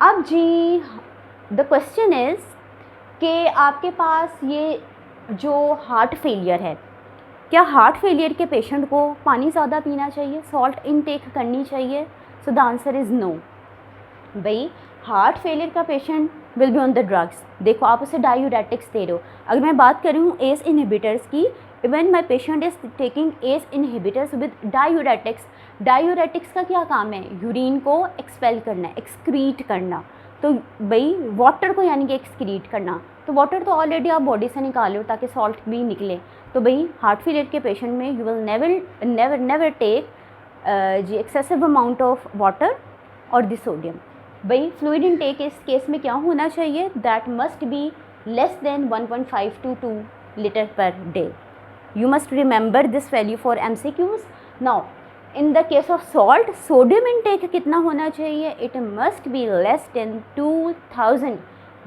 अब जी the question is कि आपके पास ये जो हार्ट फेलियर है, क्या हार्ट फेलियर के पेशेंट को पानी ज़्यादा पीना चाहिए, सॉल्ट इनटेक करनी चाहिए? So the answer is no. भाई हार्ट फेलियर का patient will be on the drugs. देखो आप उसे डायूरेटिक्स दे रहे हो। अगर मैं बात करूँ एस इनहिबिटर्स की, even my patient is taking S inhibitors with diuretics. Diuretics का क्या काम है? यूरिन को एक्सपेल करना, एक्सक्रीट करना। तो भाई वाटर को यानी कि एक्सक्रीट करना, तो वाटर तो ऑलरेडी आप बॉडी से निकाल लो ताकि सॉल्ट भी निकले। तो भाई हार्ट फेलियर के पेशेंट में यू विल नेवर टेक जी एक्सेसिव अमाउंट ऑफ वाटर और द सोडियम। भाई फ्लूइड इनटेक इस केस में क्या होना चाहिए? That must be less than 1.5 to 2 litre per day. You must remember this value for MCQs। Now in the case of salt, sodium intake कितना होना चाहिए? It must be less than 2000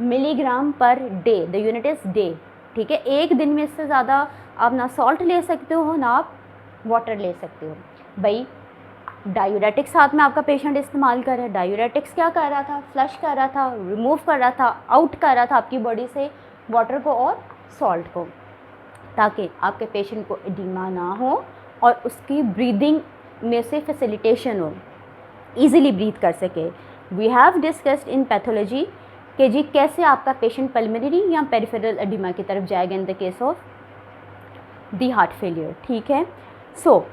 milligram per day. The unit is day. ठीक है, एक दिन में इससे ज़्यादा आप ना सॉल्ट ले सकते हो ना आप वाटर ले सकते हो। भाई डायूरेटिक्स साथ में आपका पेशेंट इस्तेमाल कर रहा है। डायूरेटिक्स क्या कर रहा था? फ्लश कर रहा था, रिमूव कर रहा था, आउट कर रहा था आपकी बॉडी से वाटर को और सॉल्ट को, ताकि आपके पेशेंट को एडिमा ना हो और उसकी ब्रीदिंग में से फैसिलिटेशन हो, ईजिली ब्रीथ कर सके। We have discussed in pathology कि जी कैसे आपका पेशेंट पल्मोनरी या पेरिफेरल एडिमा की तरफ जाएगा in the case of the heart failure. ठीक है, सो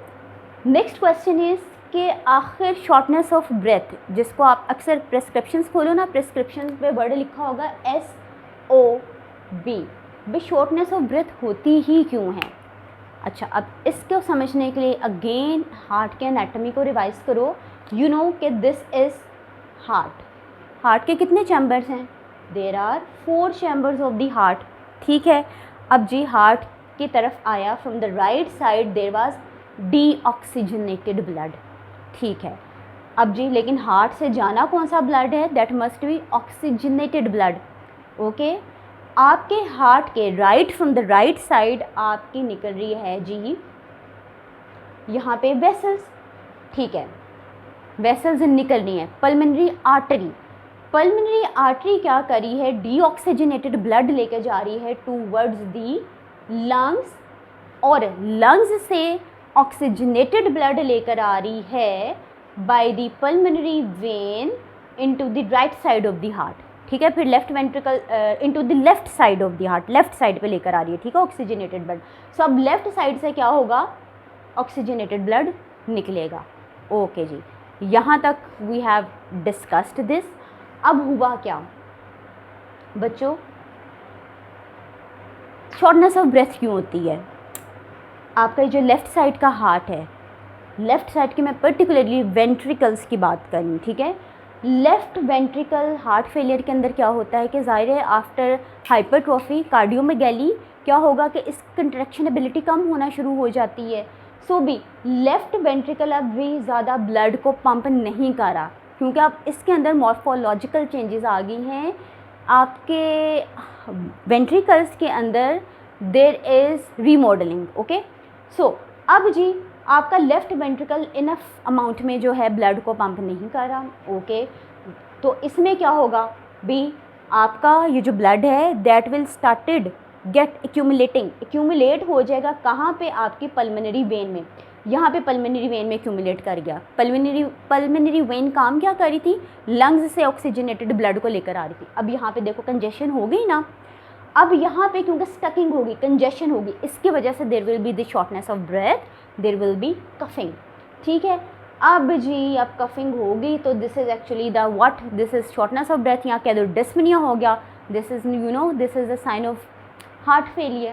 नेक्स्ट क्वेश्चन इज़ कि आखिर शॉर्टनेस ऑफ ब्रेथ, जिसको आप अक्सर प्रेस्क्रिप्शंस खोलो ना, प्रेस्क्रिप्शन पे वर्ड लिखा होगा SOB। भाई शॉर्टनेस ऑफ ब्रेथ होती ही क्यों है? अच्छा, अब इसको समझने के लिए अगेन हार्ट के एनाटॉमी को रिवाइज करो। यू नो कि दिस इज़ हार्ट। हार्ट के कितने चैम्बर्स हैं? There are 4 chambers of the heart. ठीक है, अब जी हार्ट की तरफ आया, from the right side there was deoxygenated blood. ठीक है, अब जी लेकिन हार्ट से जाना कौन सा ब्लड है? That must B oxygenated blood. Okay, आपके हार्ट के right, from the right side आपकी निकल रही है जी यहाँ पे वेसल्स। ठीक है, वेसल्स निकल रही हैं। पल्मोनरी आर्टरी, पल्मोनरी आर्टरी क्या करी है? डीऑक्सीजनेटेड ब्लड लेके जा रही है टूवर्ड्स दी लंग्स, और लंग्स से ऑक्सीजनेटेड ब्लड लेकर आ रही है by the pulmonary vein into the right side of the heart. ठीक है, फिर left ventricle into the left side of the heart, left side पे लेकर आ रही है। ठीक है, ऑक्सीजनेटेड ब्लड। सो अब लेफ्ट साइड से क्या होगा? ऑक्सीजनेटेड ब्लड निकलेगा। ओके जी, यहाँ तक वी हैव डिस्कस्ड दिस। अब हुआ क्या बच्चों? शॉर्टनेस ऑफ ब्रेथ क्यों होती है? आपका जो लेफ़्ट साइड का हार्ट है, लेफ़्ट साइड की मैं पर्टिकुलरली वेंट्रिकल्स की बात करूँ। ठीक है, लेफ़्ट वेंट्रिकल हार्ट फेलियर के अंदर क्या होता है कि ज़ाहिर है आफ्टर हाइपरट्रॉफी कार्डियोमेगैली क्या होगा कि इस कंट्रैक्शनबिलिटी कम होना शुरू हो जाती है। सो भी लेफ़्ट वेंट्रिकल अब भी ज़्यादा ब्लड को पंप नहीं कर रहा, क्योंकि अब इसके अंदर मॉर्फोलॉजिकल चेंजेस आ गई हैं। आपके वेंट्रिकल्स के अंदर देयर इज़ रीमॉडलिंग। ओके, सो अब जी आपका लेफ़्ट वेंट्रिकल इनफ अमाउंट में जो है ब्लड को पंप नहीं कर रहा। ओके, तो इसमें क्या होगा भी? आपका ये जो ब्लड है that will started get accumulate हो जाएगा। कहाँ पे? आपकी पल्मोनरी वेन में। यहाँ पे पल्मोनरी वेन में एक्यूमुलेट कर गया। पल्मोनरी वेन काम क्या कर रही थी? लंग्स से ऑक्सीजनेटेड ब्लड को लेकर आ रही थी। अब यहाँ पे देखो कंजेशन हो गई ना। अब यहाँ पे क्योंकि स्टकिंग होगी, कंजेशन होगी, इसकी वजह से there will be the shortness of breath, there will be coughing. ठीक है, अब जी अब कफिंग होगी तो this is actually the what, this is shortness of breath, यहाँ कह दो डिस्पनिया हो गया। This is this is a sign of heart failure.